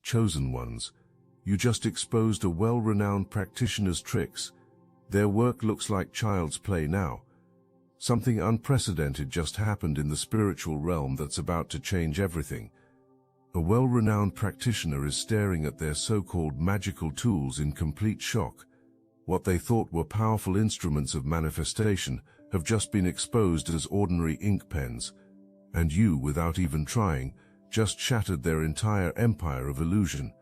chosen ones. You just exposed a well-renowned practitioner's tricks. Their work looks like child's play now. Something unprecedented just happened in the spiritual realm that's about to change everything. A well-renowned practitioner is staring at their so-called magical tools in complete shock. What they thought were powerful instruments of manifestation have just been exposed as ordinary ink pens, and you, without even trying, just shattered their entire empire of illusion.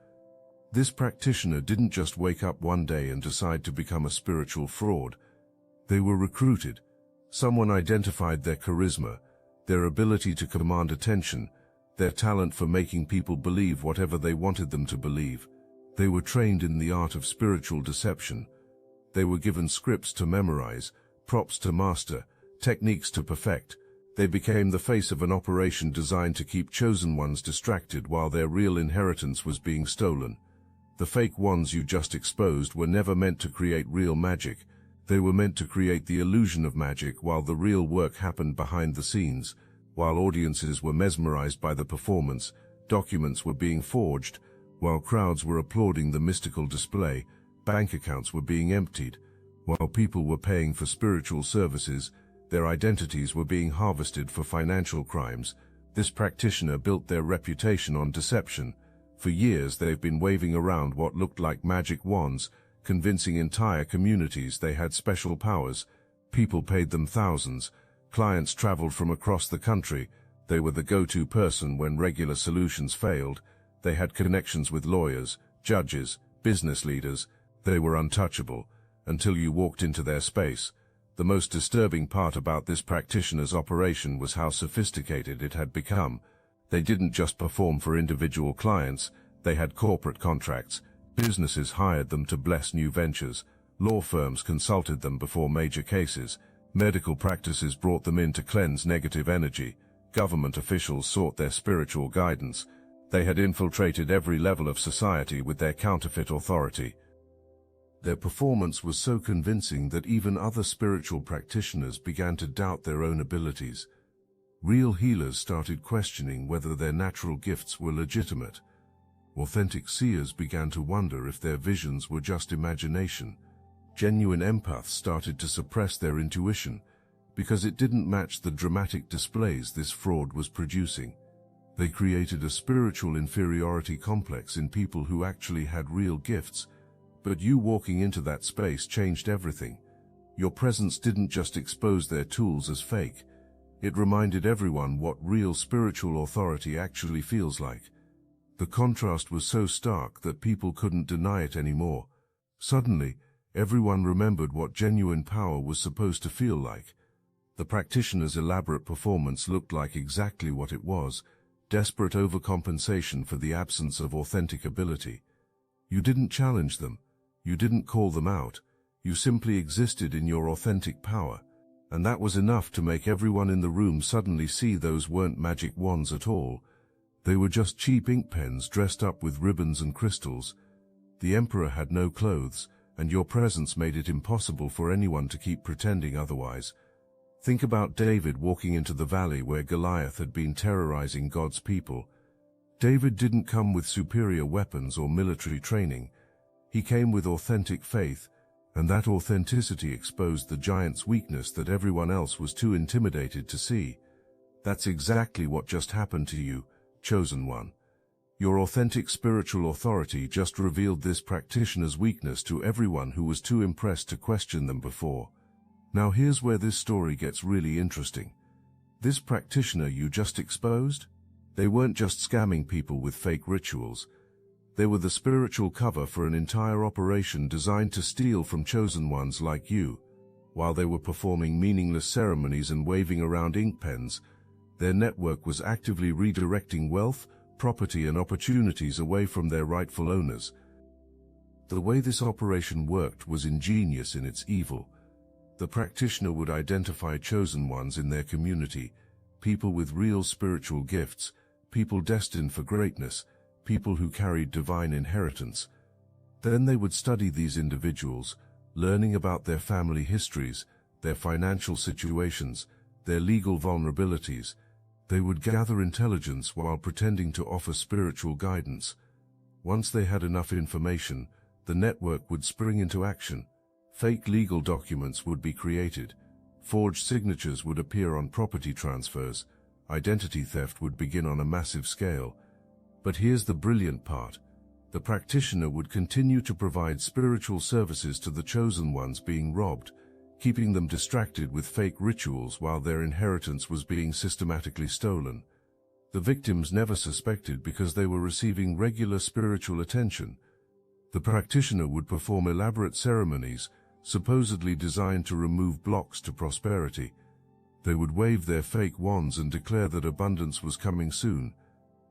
This practitioner didn't just wake up one day and decide to become a spiritual fraud. They were recruited. Someone identified their charisma, their ability to command attention, their talent for making people believe whatever they wanted them to believe. They were trained in the art of spiritual deception. They were given scripts to memorize, props to master, techniques to perfect. They became the face of an operation designed to keep chosen ones distracted while their real inheritance was being stolen. The fake ones you just exposed were never meant to create real magic. They were meant to create the illusion of magic while the real work happened behind the scenes. While audiences were mesmerized by the performance, documents were being forged. While crowds were applauding the mystical display, bank accounts were being emptied. While people were paying for spiritual services, their identities were being harvested for financial crimes. This practitioner built their reputation on deception. For years they've been waving around what looked like magic wands, convincing entire communities they had special powers. People paid them thousands. Clients traveled from across the country. They were the go-to person when regular solutions failed. They had connections with lawyers, judges, business leaders. They were untouchable, until you walked into their space. The most disturbing part about this practitioner's operation was how sophisticated it had become. They didn't just perform for individual clients, they had corporate contracts. Businesses hired them to bless new ventures. Law firms consulted them before major cases. Medical practices brought them in to cleanse negative energy. Government officials sought their spiritual guidance. They had infiltrated every level of society with their counterfeit authority. Their performance was so convincing that even other spiritual practitioners began to doubt their own abilities. Real healers started questioning whether their natural gifts were legitimate. Authentic seers began to wonder if their visions were just imagination. Genuine empaths started to suppress their intuition because it didn't match the dramatic displays this fraud was producing. They created a spiritual inferiority complex in people who actually had real gifts. But you walking into that space changed everything. Your presence didn't just expose their tools as fake. It reminded everyone what real spiritual authority actually feels like. The contrast was so stark that people couldn't deny it anymore. Suddenly, everyone remembered what genuine power was supposed to feel like. The practitioner's elaborate performance looked like exactly what it was: desperate overcompensation for the absence of authentic ability. You didn't challenge them. You didn't call them out. You simply existed in your authentic power. And that was enough to make everyone in the room suddenly see those weren't magic wands at all. They were just cheap ink pens dressed up with ribbons and crystals. The emperor had no clothes, and your presence made it impossible for anyone to keep pretending otherwise. Think about David walking into the valley where Goliath had been terrorizing God's people. David didn't come with superior weapons or military training. He came with authentic faith, and that authenticity exposed the giant's weakness that everyone else was too intimidated to see. That's exactly what just happened to you, chosen one. Your authentic spiritual authority just revealed this practitioner's weakness to everyone who was too impressed to question them before. Now here's where this story gets really interesting. This practitioner you just exposed? They weren't just scamming people with fake rituals. They were the spiritual cover for an entire operation designed to steal from chosen ones like you. While they were performing meaningless ceremonies and waving around ink pens, their network was actively redirecting wealth, property and opportunities away from their rightful owners. The way this operation worked was ingenious in its evil. The practitioner would identify chosen ones in their community, people with real spiritual gifts, people destined for greatness, people who carried divine inheritance. Then they would study these individuals, learning about their family histories, their financial situations, their legal vulnerabilities. They would gather intelligence while pretending to offer spiritual guidance. Once they had enough information, the network would spring into action. Fake legal documents would be created. Forged signatures would appear on property transfers. Identity theft would begin on a massive scale. But here's the brilliant part. The practitioner would continue to provide spiritual services to the chosen ones being robbed, keeping them distracted with fake rituals while their inheritance was being systematically stolen. The victims never suspected because they were receiving regular spiritual attention. The practitioner would perform elaborate ceremonies, supposedly designed to remove blocks to prosperity. They would wave their fake wands and declare that abundance was coming soon.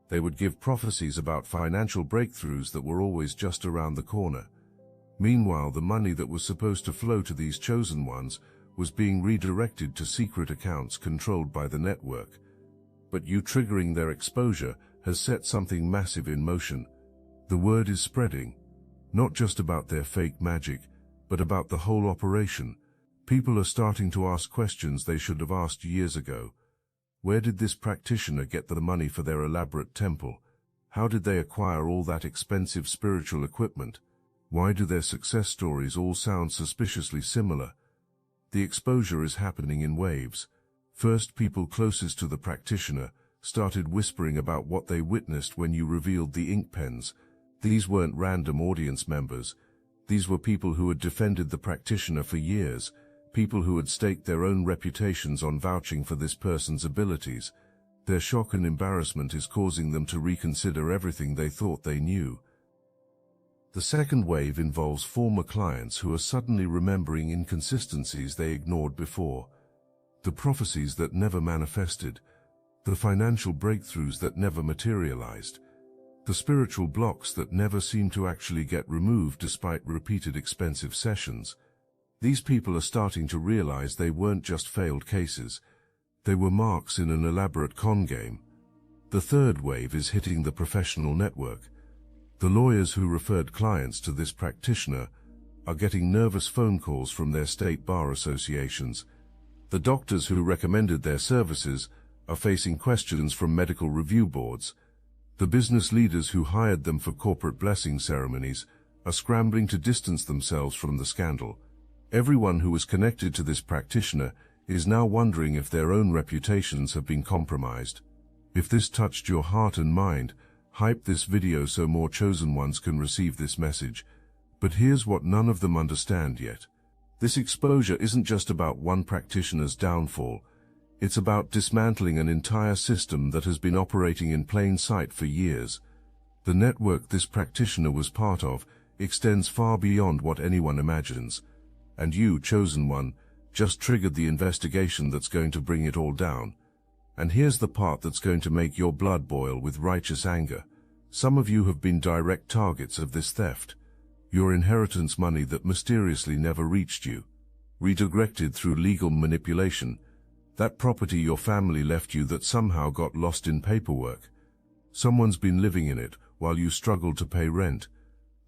They would give prophecies about financial breakthroughs that were always just around the corner. Meanwhile, the money that was supposed to flow to these chosen ones was being redirected to secret accounts controlled by the network. But you triggering their exposure has set something massive in motion. The word is spreading, not just about their fake magic, but about the whole operation. People are starting to ask questions they should have asked years ago. Where did this practitioner get the money for their elaborate temple? How did they acquire all that expensive spiritual equipment? Why do their success stories all sound suspiciously similar? The exposure is happening in waves. First, people closest to the practitioner started whispering about what they witnessed when you revealed the ink pens. These weren't random audience members. These were people who had defended the practitioner for years, people who had staked their own reputations on vouching for this person's abilities. Their shock and embarrassment is causing them to reconsider everything they thought they knew. The second wave involves former clients who are suddenly remembering inconsistencies they ignored before. The prophecies that never manifested, the financial breakthroughs that never materialized, the spiritual blocks that never seemed to actually get removed despite repeated expensive sessions. These people are starting to realize they weren't just failed cases. They were marks in an elaborate con game. The third wave is hitting the professional network. The lawyers who referred clients to this practitioner are getting nervous phone calls from their state bar associations. The doctors who recommended their services are facing questions from medical review boards. The business leaders who hired them for corporate blessing ceremonies are scrambling to distance themselves from the scandal. Everyone who was connected to this practitioner is now wondering if their own reputations have been compromised. If this touched your heart and mind, hype this video so more chosen ones can receive this message. But here's what none of them understand yet. This exposure isn't just about one practitioner's downfall. It's about dismantling an entire system that has been operating in plain sight for years. The network this practitioner was part of extends far beyond what anyone imagines. And you, chosen one, just triggered the investigation that's going to bring it all down. And here's the part that's going to make your blood boil with righteous anger. Some of you have been direct targets of this theft. Your inheritance money that mysteriously never reached you, redirected through legal manipulation. That property your family left you that somehow got lost in paperwork. Someone's been living in it while you struggled to pay rent.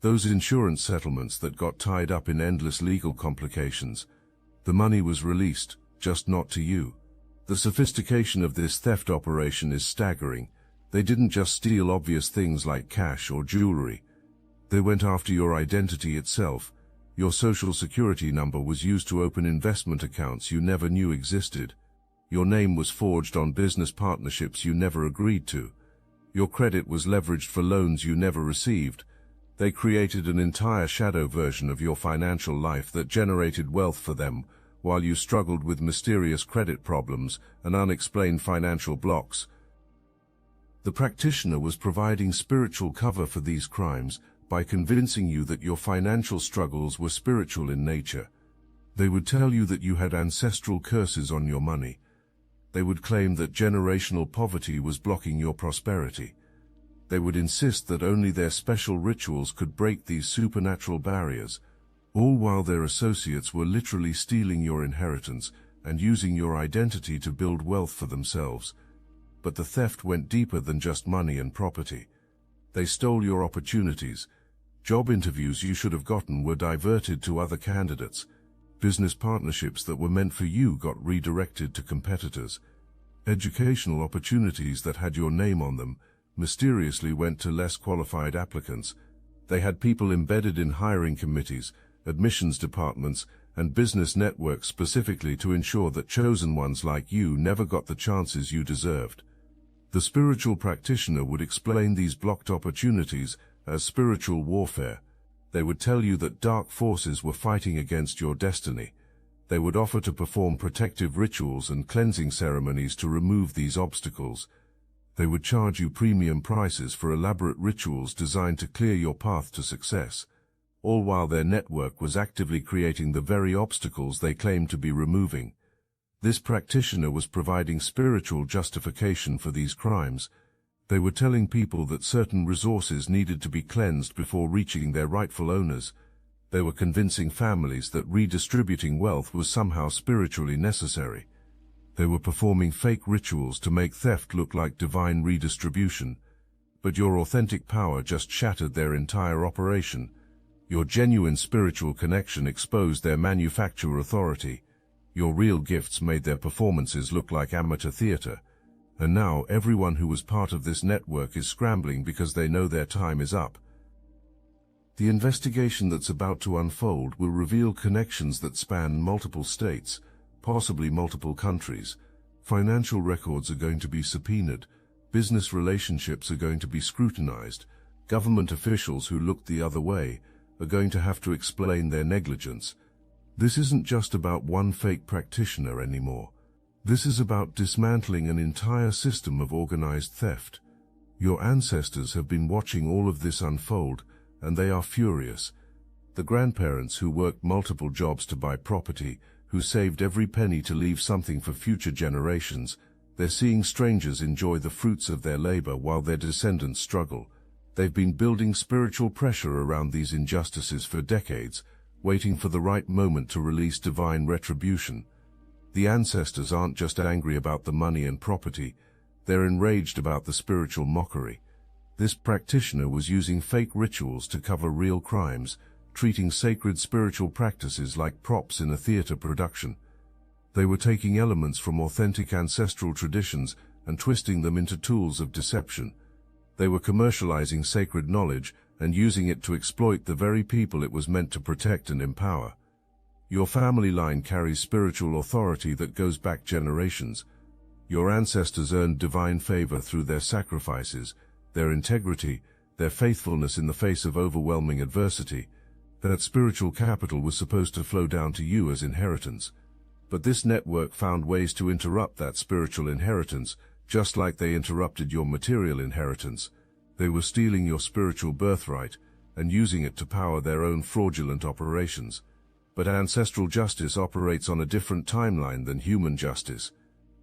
Those insurance settlements that got tied up in endless legal complications. The money was released, just not to you. The sophistication of this theft operation is staggering. They didn't just steal obvious things like cash or jewelry. They went after your identity itself. Your social security number was used to open investment accounts you never knew existed. Your name was forged on business partnerships you never agreed to. Your credit was leveraged for loans you never received. They created an entire shadow version of your financial life that generated wealth for them, while you struggled with mysterious credit problems and unexplained financial blocks. The practitioner was providing spiritual cover for these crimes by convincing you that your financial struggles were spiritual in nature. They would tell you that you had ancestral curses on your money. They would claim that generational poverty was blocking your prosperity. They would insist that only their special rituals could break these supernatural barriers, all while their associates were literally stealing your inheritance and using your identity to build wealth for themselves. But the theft went deeper than just money and property. They stole your opportunities. Job interviews you should have gotten were diverted to other candidates. Business partnerships that were meant for you got redirected to competitors. Educational opportunities that had your name on them, mysteriously went to less qualified applicants. They had people embedded in hiring committees, admissions departments, and business networks specifically to ensure that chosen ones like you never got the chances you deserved. The spiritual practitioner would explain these blocked opportunities as spiritual warfare. They would tell you that dark forces were fighting against your destiny. They would offer to perform protective rituals and cleansing ceremonies to remove these obstacles. They would charge you premium prices for elaborate rituals designed to clear your path to success, all while their network was actively creating the very obstacles they claimed to be removing. This practitioner was providing spiritual justification for these crimes. They were telling people that certain resources needed to be cleansed before reaching their rightful owners. They were convincing families that redistributing wealth was somehow spiritually necessary. They were performing fake rituals to make theft look like divine redistribution. But your authentic power just shattered their entire operation. Your genuine spiritual connection exposed their manufacturer authority. Your real gifts made their performances look like amateur theater. And now everyone who was part of this network is scrambling because they know their time is up. The investigation that's about to unfold will reveal connections that span multiple states, possibly multiple countries. Financial records are going to be subpoenaed. Business relationships are going to be scrutinized. Government officials who looked the other way are going to have to explain their negligence. This isn't just about one fake practitioner anymore. This is about dismantling an entire system of organized theft. Your ancestors have been watching all of this unfold, and they are furious. The grandparents who worked multiple jobs to buy property, who saved every penny to leave something for future generations, they're seeing strangers enjoy the fruits of their labor while their descendants struggle. They've been building spiritual pressure around these injustices for decades, waiting for the right moment to release divine retribution. The ancestors aren't just angry about the money and property, they're enraged about the spiritual mockery. This practitioner was using fake rituals to cover real crimes, treating sacred spiritual practices like props in a theater production. They were taking elements from authentic ancestral traditions and twisting them into tools of deception. They were commercializing sacred knowledge and using it to exploit the very people it was meant to protect and empower. Your family line carries spiritual authority that goes back generations. Your ancestors earned divine favor through their sacrifices, their integrity, their faithfulness in the face of overwhelming adversity. That spiritual capital was supposed to flow down to you as inheritance. But this network found ways to interrupt that spiritual inheritance, just like they interrupted your material inheritance. They were stealing your spiritual birthright and using it to power their own fraudulent operations. But ancestral justice operates on a different timeline than human justice.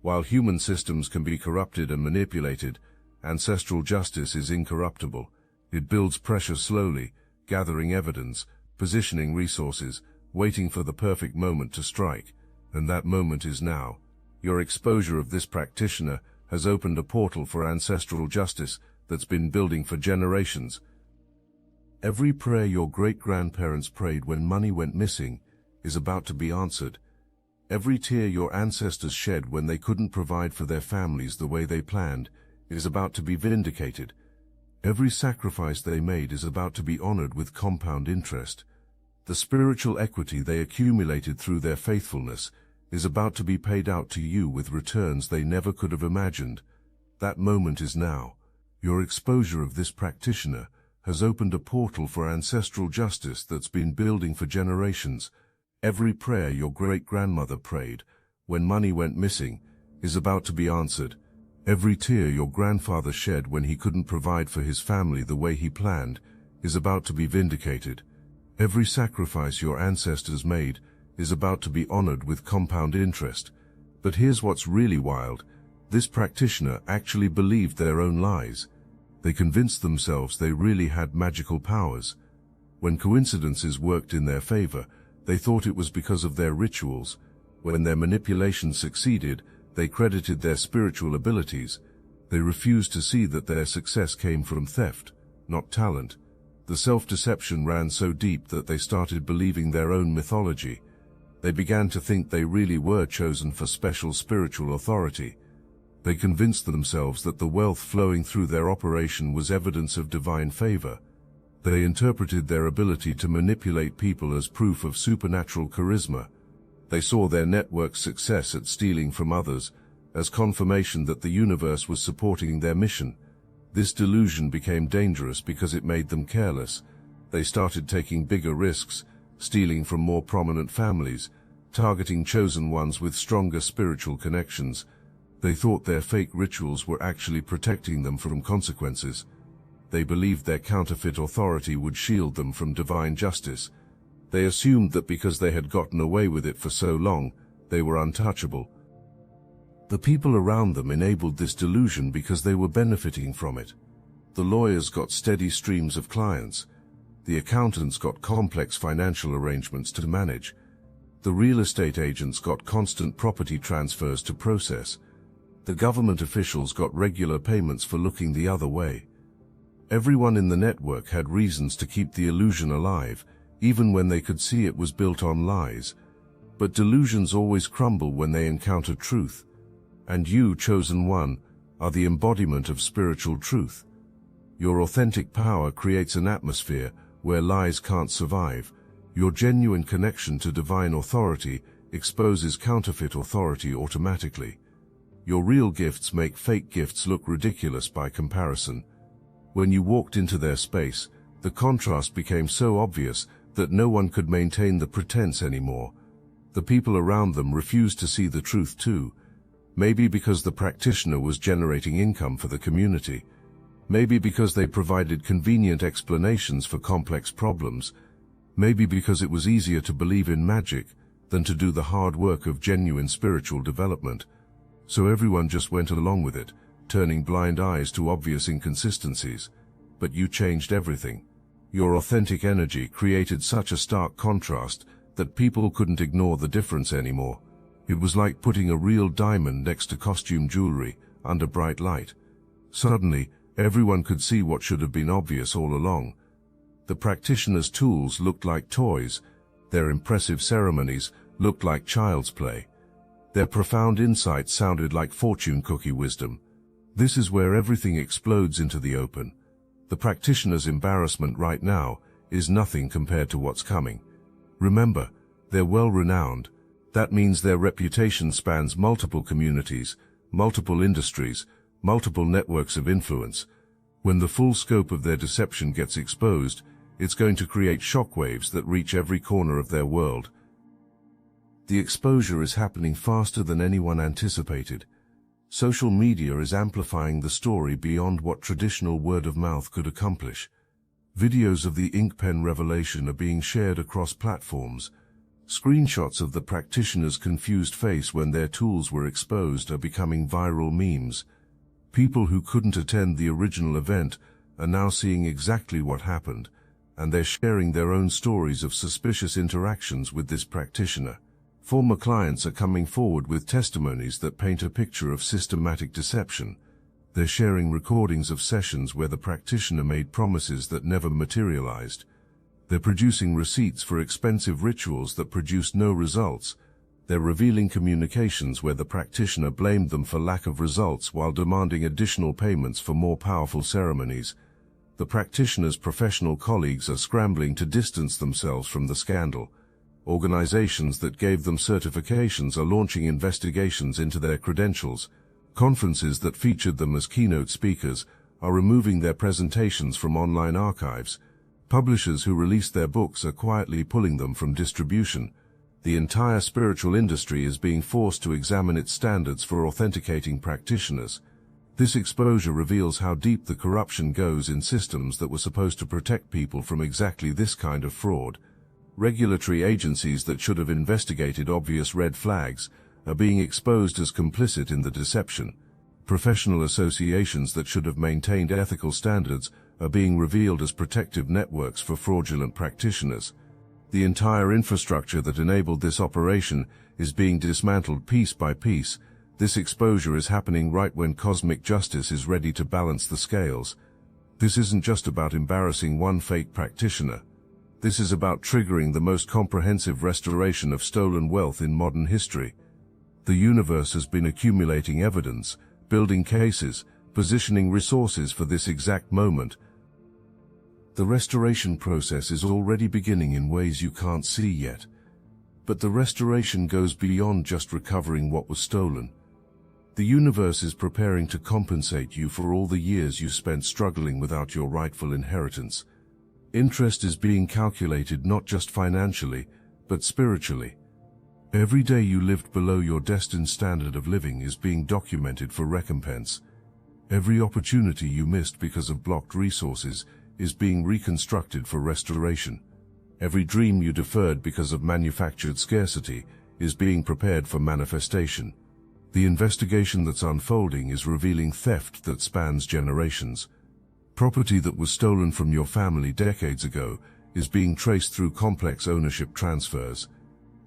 While human systems can be corrupted and manipulated, ancestral justice is incorruptible. It builds pressure slowly, gathering evidence, positioning resources, waiting for the perfect moment to strike. And that moment is now. Your exposure of this practitioner has opened a portal for ancestral justice that's been building for generations. Every prayer your great-grandparents prayed when money went missing is about to be answered. Every tear your ancestors shed when they couldn't provide for their families the way they planned is about to be vindicated. Every sacrifice they made is about to be honored with compound interest. The spiritual equity they accumulated through their faithfulness is about to be paid out to you with returns they never could have imagined. That moment is now. Your exposure of this practitioner has opened a portal for ancestral justice that's been building for generations. Every prayer your great-grandmother prayed when money went missing is about to be answered. Every tear your grandfather shed when he couldn't provide for his family the way he planned is about to be vindicated. Every sacrifice your ancestors made is about to be honored with compound interest. But here's what's really wild. This practitioner actually believed their own lies. They convinced themselves they really had magical powers. When coincidences worked in their favor, they thought it was because of their rituals. When their manipulation succeeded, they credited their spiritual abilities. They refused to see that their success came from theft, not talent. The self-deception ran so deep that they started believing their own mythology. They began to think they really were chosen for special spiritual authority. They convinced themselves that the wealth flowing through their operation was evidence of divine favor. They interpreted their ability to manipulate people as proof of supernatural charisma. They saw their network's success at stealing from others as confirmation that the universe was supporting their mission. This delusion became dangerous because it made them careless. They started taking bigger risks, stealing from more prominent families, targeting chosen ones with stronger spiritual connections. They thought their fake rituals were actually protecting them from consequences. They believed their counterfeit authority would shield them from divine justice. They assumed that because they had gotten away with it for so long, they were untouchable. The people around them enabled this delusion because they were benefiting from it. The lawyers got steady streams of clients. The accountants got complex financial arrangements to manage. The real estate agents got constant property transfers to process. The government officials got regular payments for looking the other way. Everyone in the network had reasons to keep the illusion alive, even when they could see it was built on lies. But delusions always crumble when they encounter truth. And you, chosen one, are the embodiment of spiritual truth. Your authentic power creates an atmosphere where lies can't survive. Your genuine connection to divine authority exposes counterfeit authority automatically. Your real gifts make fake gifts look ridiculous by comparison. When you walked into their space, the contrast became so obvious that no one could maintain the pretense anymore. The people around them refused to see the truth too. Maybe because the practitioner was generating income for the community. Maybe because they provided convenient explanations for complex problems. Maybe because it was easier to believe in magic than to do the hard work of genuine spiritual development. So everyone just went along with it, turning blind eyes to obvious inconsistencies. But you changed everything. Your authentic energy created such a stark contrast that people couldn't ignore the difference anymore. It was like putting a real diamond next to costume jewelry under bright light. Suddenly, everyone could see what should have been obvious all along. The practitioner's tools looked like toys. Their impressive ceremonies looked like child's play. Their profound insights sounded like fortune cookie wisdom. This is where everything explodes into the open. The practitioner's embarrassment right now is nothing compared to what's coming. Remember, they're well-renowned. That means their reputation spans multiple communities, multiple industries, multiple networks of influence. When the full scope of their deception gets exposed, it's going to create shockwaves that reach every corner of their world. The exposure is happening faster than anyone anticipated. Social media is amplifying the story beyond what traditional word of mouth could accomplish. Videos of the ink pen revelation are being shared across platforms. Screenshots of the practitioner's confused face when their tools were exposed are becoming viral memes. People who couldn't attend the original event are now seeing exactly what happened, and they're sharing their own stories of suspicious interactions with this practitioner. Former clients are coming forward with testimonies that paint a picture of systematic deception. They're sharing recordings of sessions where the practitioner made promises that never materialized. They're producing receipts for expensive rituals that produced no results. They're revealing communications where the practitioner blamed them for lack of results while demanding additional payments for more powerful ceremonies. The practitioner's professional colleagues are scrambling to distance themselves from the scandal. Organizations that gave them certifications are launching investigations into their credentials. Conferences that featured them as keynote speakers are removing their presentations from online archives. Publishers who released their books are quietly pulling them from distribution. The entire spiritual industry is being forced to examine its standards for authenticating practitioners. This exposure reveals how deep the corruption goes in systems that were supposed to protect people from exactly this kind of fraud. Regulatory agencies that should have investigated obvious red flags are being exposed as complicit in the deception. Professional associations that should have maintained ethical standards are being revealed as protective networks for fraudulent practitioners. The entire infrastructure that enabled this operation is being dismantled piece by piece. This exposure is happening right when cosmic justice is ready to balance the scales. This isn't just about embarrassing one fake practitioner. This is about triggering the most comprehensive restoration of stolen wealth in modern history. The universe has been accumulating evidence, building cases, positioning resources for this exact moment. The restoration process is already beginning in ways you can't see yet. But the restoration goes beyond just recovering what was stolen. The universe is preparing to compensate you for all the years you spent struggling without your rightful inheritance. Interest is being calculated not just financially, but spiritually. Every day you lived below your destined standard of living is being documented for recompense. Every opportunity you missed because of blocked resources is being reconstructed for restoration. Every dream you deferred because of manufactured scarcity is being prepared for manifestation. The investigation that's unfolding is revealing theft that spans generations. Property that was stolen from your family decades ago is being traced through complex ownership transfers.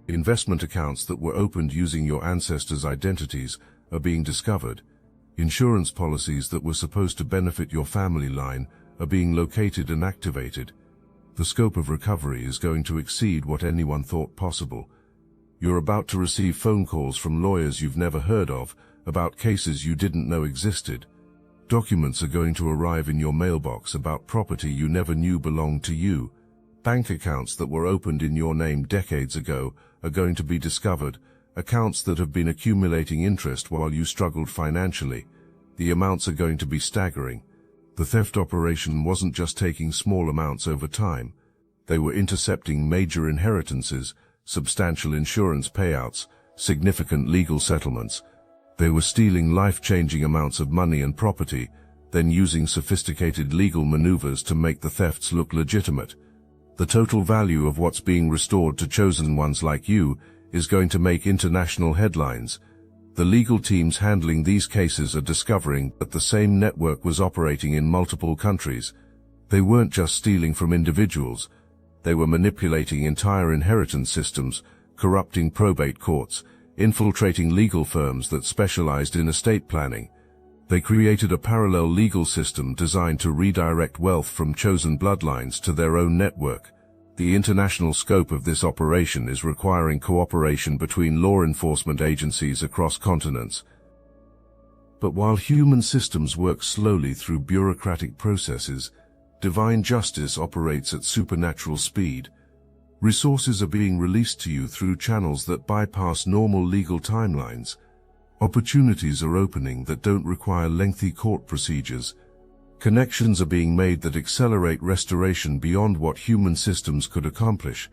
Investment accounts that were opened using your ancestors' identities are being discovered. Insurance policies that were supposed to benefit your family line are being located and activated. The scope of recovery is going to exceed what anyone thought possible. You're about to receive phone calls from lawyers you've never heard of about cases you didn't know existed. Documents are going to arrive in your mailbox about property you never knew belonged to you. Bank accounts that were opened in your name decades ago are going to be discovered, accounts that have been accumulating interest while you struggled financially. The amounts are going to be staggering. The theft operation wasn't just taking small amounts over time. They were intercepting major inheritances, substantial insurance payouts, significant legal settlements. They were stealing life-changing amounts of money and property, then using sophisticated legal maneuvers to make the thefts look legitimate. The total value of what's being restored to chosen ones like you is going to make international headlines. The legal teams handling these cases are discovering that the same network was operating in multiple countries. They weren't just stealing from individuals. They were manipulating entire inheritance systems, corrupting probate courts, infiltrating legal firms that specialized in estate planning. They created a parallel legal system designed to redirect wealth from chosen bloodlines to their own network. The international scope of this operation is requiring cooperation between law enforcement agencies across continents. But while human systems work slowly through bureaucratic processes, divine justice operates at supernatural speed. Resources are being released to you through channels that bypass normal legal timelines. Opportunities are opening that don't require lengthy court procedures. Connections are being made that accelerate restoration beyond what human systems could accomplish.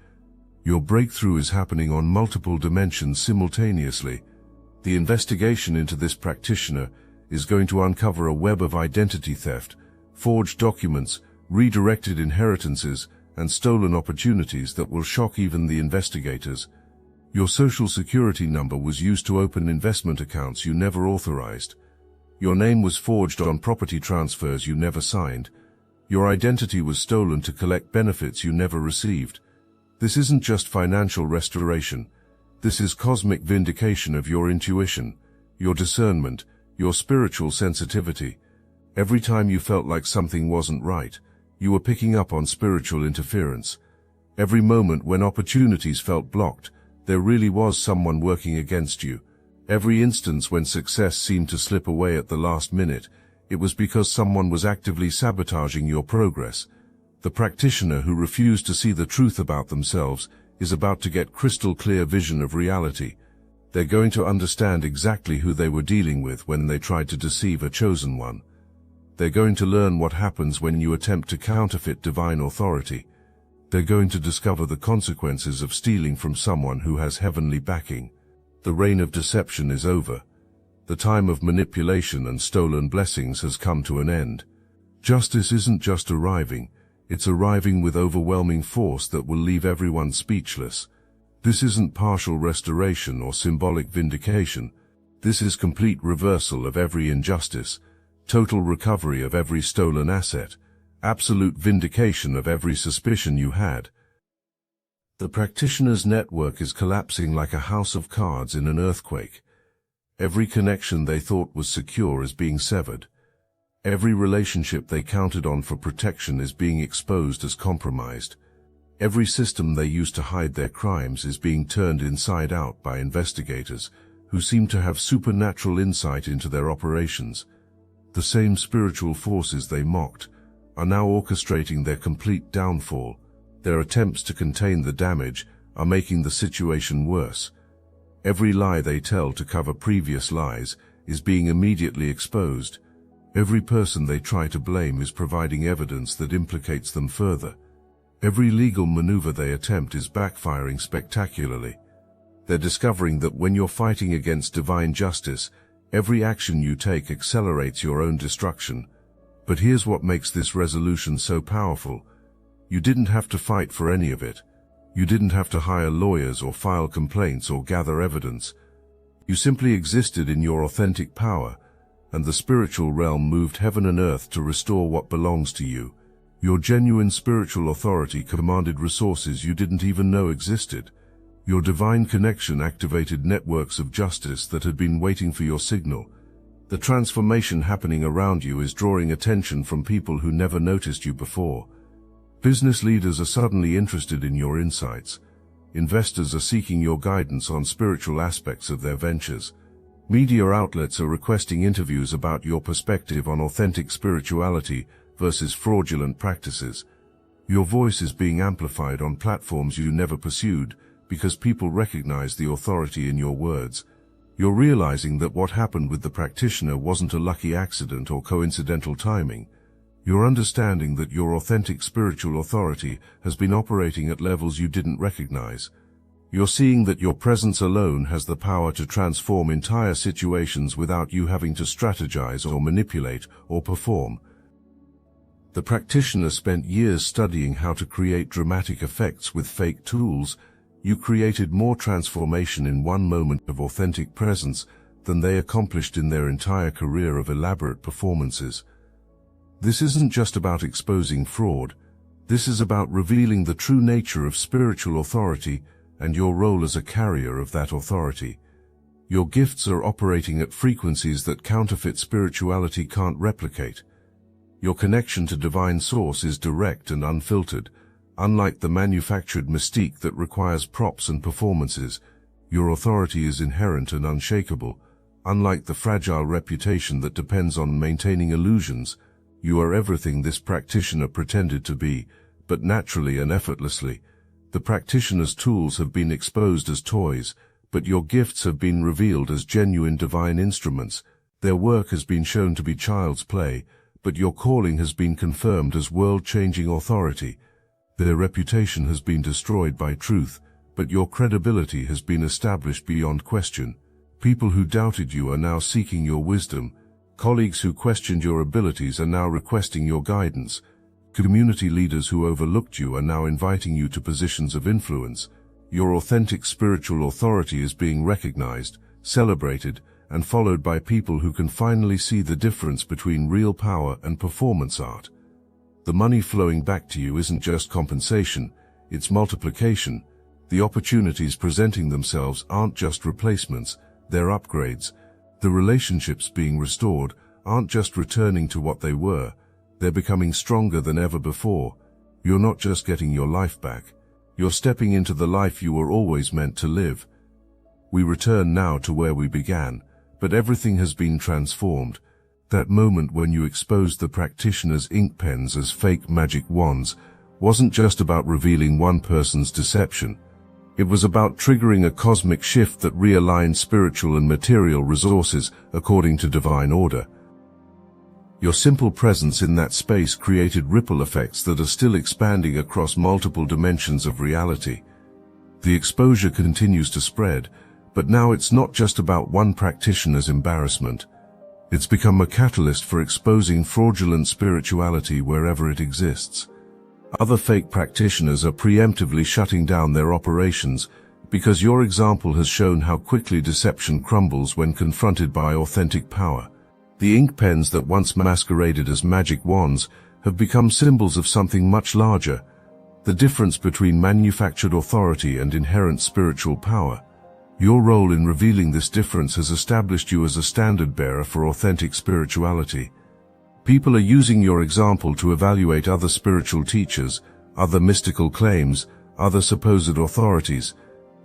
Your breakthrough is happening on multiple dimensions simultaneously. The investigation into this practitioner is going to uncover a web of identity theft, forged documents, redirected inheritances, and stolen opportunities that will shock even the investigators. Your social security number was used to open investment accounts you never authorized. Your name was forged on property transfers you never signed. Your identity was stolen to collect benefits you never received. This isn't just financial restoration. This is cosmic vindication of your intuition, your discernment, your spiritual sensitivity. Every time you felt like something wasn't right, you were picking up on spiritual interference. Every moment when opportunities felt blocked, there really was someone working against you. Every instance when success seemed to slip away at the last minute, it was because someone was actively sabotaging your progress. The practitioner who refused to see the truth about themselves is about to get crystal clear vision of reality. They're going to understand exactly who they were dealing with when they tried to deceive a chosen one. They're going to learn what happens when you attempt to counterfeit divine authority. They're going to discover the consequences of stealing from someone who has heavenly backing. The reign of deception is over. The time of manipulation and stolen blessings has come to an end. Justice isn't just arriving, it's arriving with overwhelming force that will leave everyone speechless. This isn't partial restoration or symbolic vindication. This is complete reversal of every injustice, total recovery of every stolen asset, absolute vindication of every suspicion you had. The practitioner's network is collapsing like a house of cards in an earthquake. Every connection they thought was secure is being severed. Every relationship they counted on for protection is being exposed as compromised. Every system they used to hide their crimes is being turned inside out by investigators, who seemed to have supernatural insight into their operations. The same spiritual forces they mocked are now orchestrating their complete downfall. Their attempts to contain the damage are making the situation worse. Every lie they tell to cover previous lies is being immediately exposed. Every person they try to blame is providing evidence that implicates them further. Every legal maneuver they attempt is backfiring spectacularly. They're discovering that when you're fighting against divine justice, every action you take accelerates your own destruction. But here's what makes this resolution so powerful. You didn't have to fight for any of it. You didn't have to hire lawyers or file complaints or gather evidence. You simply existed in your authentic power, and the spiritual realm moved heaven and earth to restore what belongs to you. Your genuine spiritual authority commanded resources you didn't even know existed. Your divine connection activated networks of justice that had been waiting for your signal. The transformation happening around you is drawing attention from people who never noticed you before. Business leaders are suddenly interested in your insights. Investors are seeking your guidance on spiritual aspects of their ventures. Media outlets are requesting interviews about your perspective on authentic spirituality versus fraudulent practices. Your voice is being amplified on platforms you never pursued because people recognize the authority in your words. You're realizing that what happened with the practitioner wasn't a lucky accident or coincidental timing. You're understanding that your authentic spiritual authority has been operating at levels you didn't recognize. You're seeing that your presence alone has the power to transform entire situations without you having to strategize or manipulate or perform. The practitioner spent years studying how to create dramatic effects with fake tools. You created more transformation in one moment of authentic presence than they accomplished in their entire career of elaborate performances. This isn't just about exposing fraud. This is about revealing the true nature of spiritual authority and your role as a carrier of that authority. Your gifts are operating at frequencies that counterfeit spirituality can't replicate. Your connection to divine source is direct and unfiltered. Unlike the manufactured mystique that requires props and performances, your authority is inherent and unshakable. Unlike the fragile reputation that depends on maintaining illusions, you are everything this practitioner pretended to be, but naturally and effortlessly. The practitioner's tools have been exposed as toys, but your gifts have been revealed as genuine divine instruments. Their work has been shown to be child's play, but your calling has been confirmed as world-changing authority. Their reputation has been destroyed by truth, but your credibility has been established beyond question. People who doubted you are now seeking your wisdom. Colleagues who questioned your abilities are now requesting your guidance. Community leaders who overlooked you are now inviting you to positions of influence. Your authentic spiritual authority is being recognized, celebrated, and followed by people who can finally see the difference between real power and performance art. The money flowing back to you isn't just compensation, it's multiplication. The opportunities presenting themselves aren't just replacements, they're upgrades. The relationships being restored aren't just returning to what they were, they're becoming stronger than ever before. You're not just getting your life back, you're stepping into the life you were always meant to live. We return now to where we began, but everything has been transformed. That moment when you exposed the practitioner's ink pens as fake magic wands wasn't just about revealing one person's deception. It was about triggering a cosmic shift that realigned spiritual and material resources according to divine order. Your simple presence in that space created ripple effects that are still expanding across multiple dimensions of reality. The exposure continues to spread, but now it's not just about one practitioner's embarrassment. It's become a catalyst for exposing fraudulent spirituality wherever it exists. Other fake practitioners are preemptively shutting down their operations because your example has shown how quickly deception crumbles when confronted by authentic power. The ink pens that once masqueraded as magic wands have become symbols of something much larger, the difference between manufactured authority and inherent spiritual power. Your role in revealing this difference has established you as a standard-bearer for authentic spirituality. People are using your example to evaluate other spiritual teachers, other mystical claims, other supposed authorities.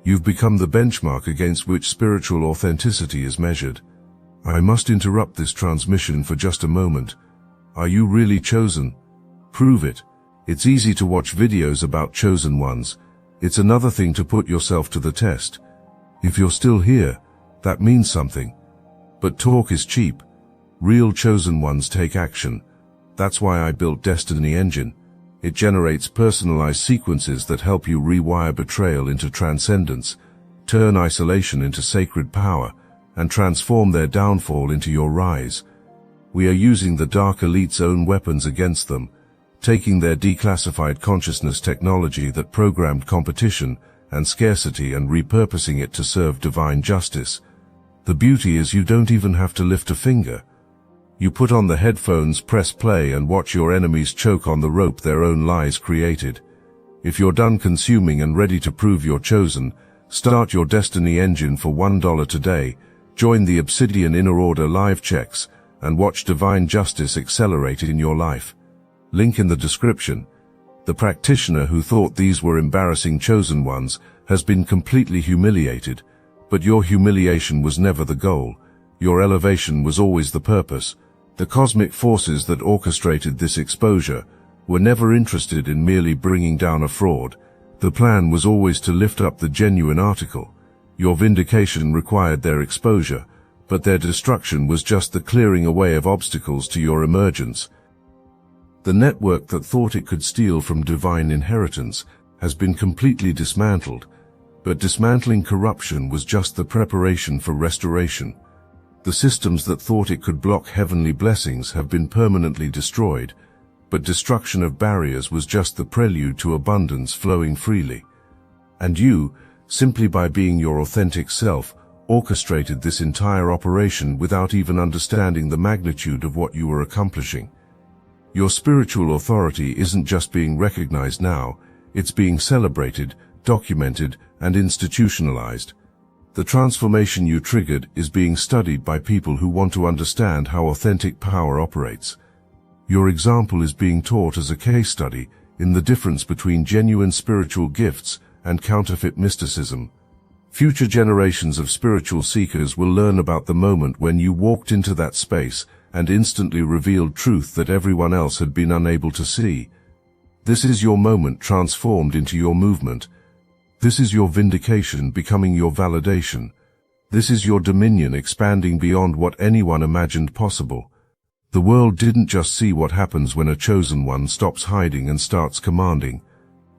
You've become the benchmark against which spiritual authenticity is measured. I must interrupt this transmission for just a moment. Are you really chosen? Prove it. It's easy to watch videos about chosen ones. It's another thing to put yourself to the test. If you're still here, that means something. But talk is cheap. Real chosen ones take action. That's why I built Destiny Engine. It generates personalized sequences that help you rewire betrayal into transcendence, turn isolation into sacred power, and transform their downfall into your rise. We are using the Dark Elite's own weapons against them, taking their declassified consciousness technology that programmed competition and scarcity and repurposing it to serve divine justice. The beauty is you don't even have to lift a finger. You put on the headphones, press play, and watch your enemies choke on the rope their own lies created. If you're done consuming and ready to prove you're chosen, start your Destiny Engine for $1 today, join the Obsidian Inner Order live checks, and watch divine justice accelerate in your life. Link in the description. The practitioner who thought these were embarrassing chosen ones has been completely humiliated, but your humiliation was never the goal. Your elevation was always the purpose. The cosmic forces that orchestrated this exposure were never interested in merely bringing down a fraud. The plan was always to lift up the genuine article. Your vindication required their exposure, but their destruction was just the clearing away of obstacles to your emergence. The network that thought it could steal from divine inheritance has been completely dismantled, but dismantling corruption was just the preparation for restoration. The systems that thought it could block heavenly blessings have been permanently destroyed, but destruction of barriers was just the prelude to abundance flowing freely. And you, simply by being your authentic self, orchestrated this entire operation without even understanding the magnitude of what you were accomplishing. Your spiritual authority isn't just being recognized now, it's being celebrated, documented, and institutionalized. The transformation you triggered is being studied by people who want to understand how authentic power operates. Your example is being taught as a case study in the difference between genuine spiritual gifts and counterfeit mysticism. Future generations of spiritual seekers will learn about the moment when you walked into that space and instantly revealed truth that everyone else had been unable to see. This is your moment transformed into your movement. This is your vindication becoming your validation. This is your dominion expanding beyond what anyone imagined possible. The world didn't just see what happens when a chosen one stops hiding and starts commanding.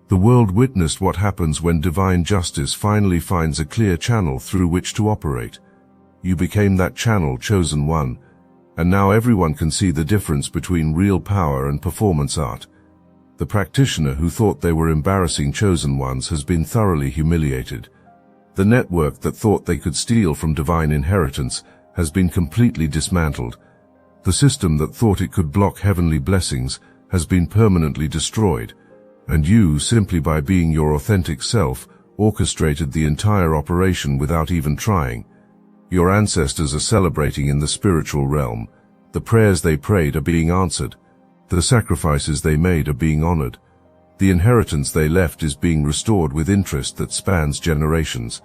The world witnessed what happens when divine justice finally finds a clear channel through which to operate. You became that channel, chosen one, and now everyone can see the difference between real power and performance art. The practitioner who thought they were embarrassing chosen ones has been thoroughly humiliated. The network that thought they could steal from divine inheritance has been completely dismantled. The system that thought it could block heavenly blessings has been permanently destroyed. And you, simply by being your authentic self, orchestrated the entire operation without even trying. Your ancestors are celebrating in the spiritual realm. The prayers they prayed are being answered. The sacrifices they made are being honored. The inheritance they left is being restored with interest that spans generations.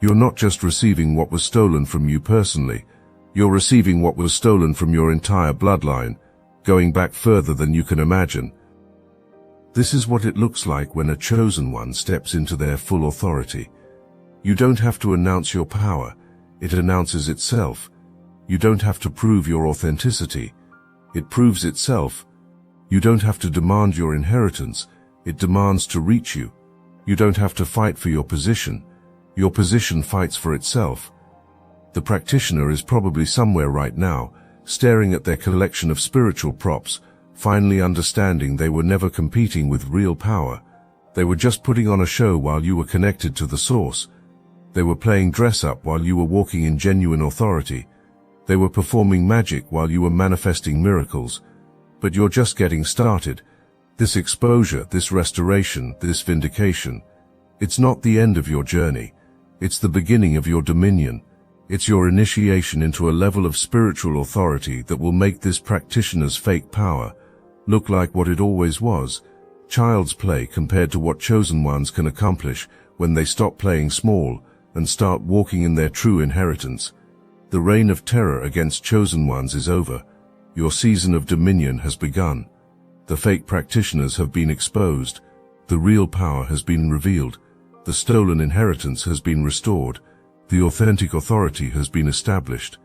You're not just receiving what was stolen from you personally. You're receiving what was stolen from your entire bloodline, going back further than you can imagine. This is what it looks like when a chosen one steps into their full authority. You don't have to announce your power. It announces itself. You don't have to prove your authenticity. It proves itself. You don't have to demand your inheritance. It demands to reach you. You don't have to fight for your position. Your position fights for itself. The practitioner is probably somewhere right now, staring at their collection of spiritual props, finally understanding they were never competing with real power. They were just putting on a show while you were connected to the source. They were playing dress-up while you were walking in genuine authority. They were performing magic while you were manifesting miracles. But you're just getting started. This exposure, this restoration, this vindication, it's not the end of your journey. It's the beginning of your dominion. It's your initiation into a level of spiritual authority that will make this practitioner's fake power look like what it always was, child's play compared to what chosen ones can accomplish when they stop playing small and start walking in their true inheritance. The reign of terror against chosen ones is over. Your season of dominion has begun. The fake practitioners have been exposed. The real power has been revealed. The stolen inheritance has been restored. The authentic authority has been established.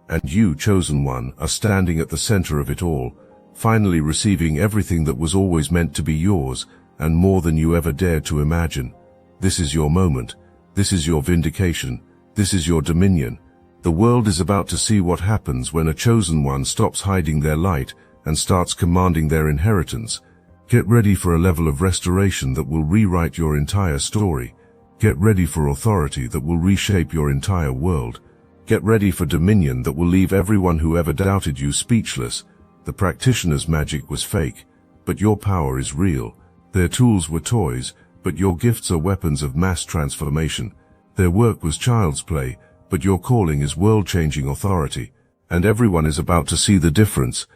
And you, chosen one, are standing at the center of it all, finally receiving everything that was always meant to be yours, and more than you ever dared to imagine. This is your moment. This is your vindication. This is your dominion. The world is about to see what happens when a chosen one stops hiding their light and starts commanding their inheritance. Get ready for a level of restoration that will rewrite your entire story. Get ready for authority that will reshape your entire world. Get ready for dominion that will leave everyone who ever doubted you speechless. The practitioner's magic was fake, but your power is real. Their tools were toys, but your gifts are weapons of mass transformation. Their work was child's play, but your calling is world-changing authority. And everyone is about to see the difference.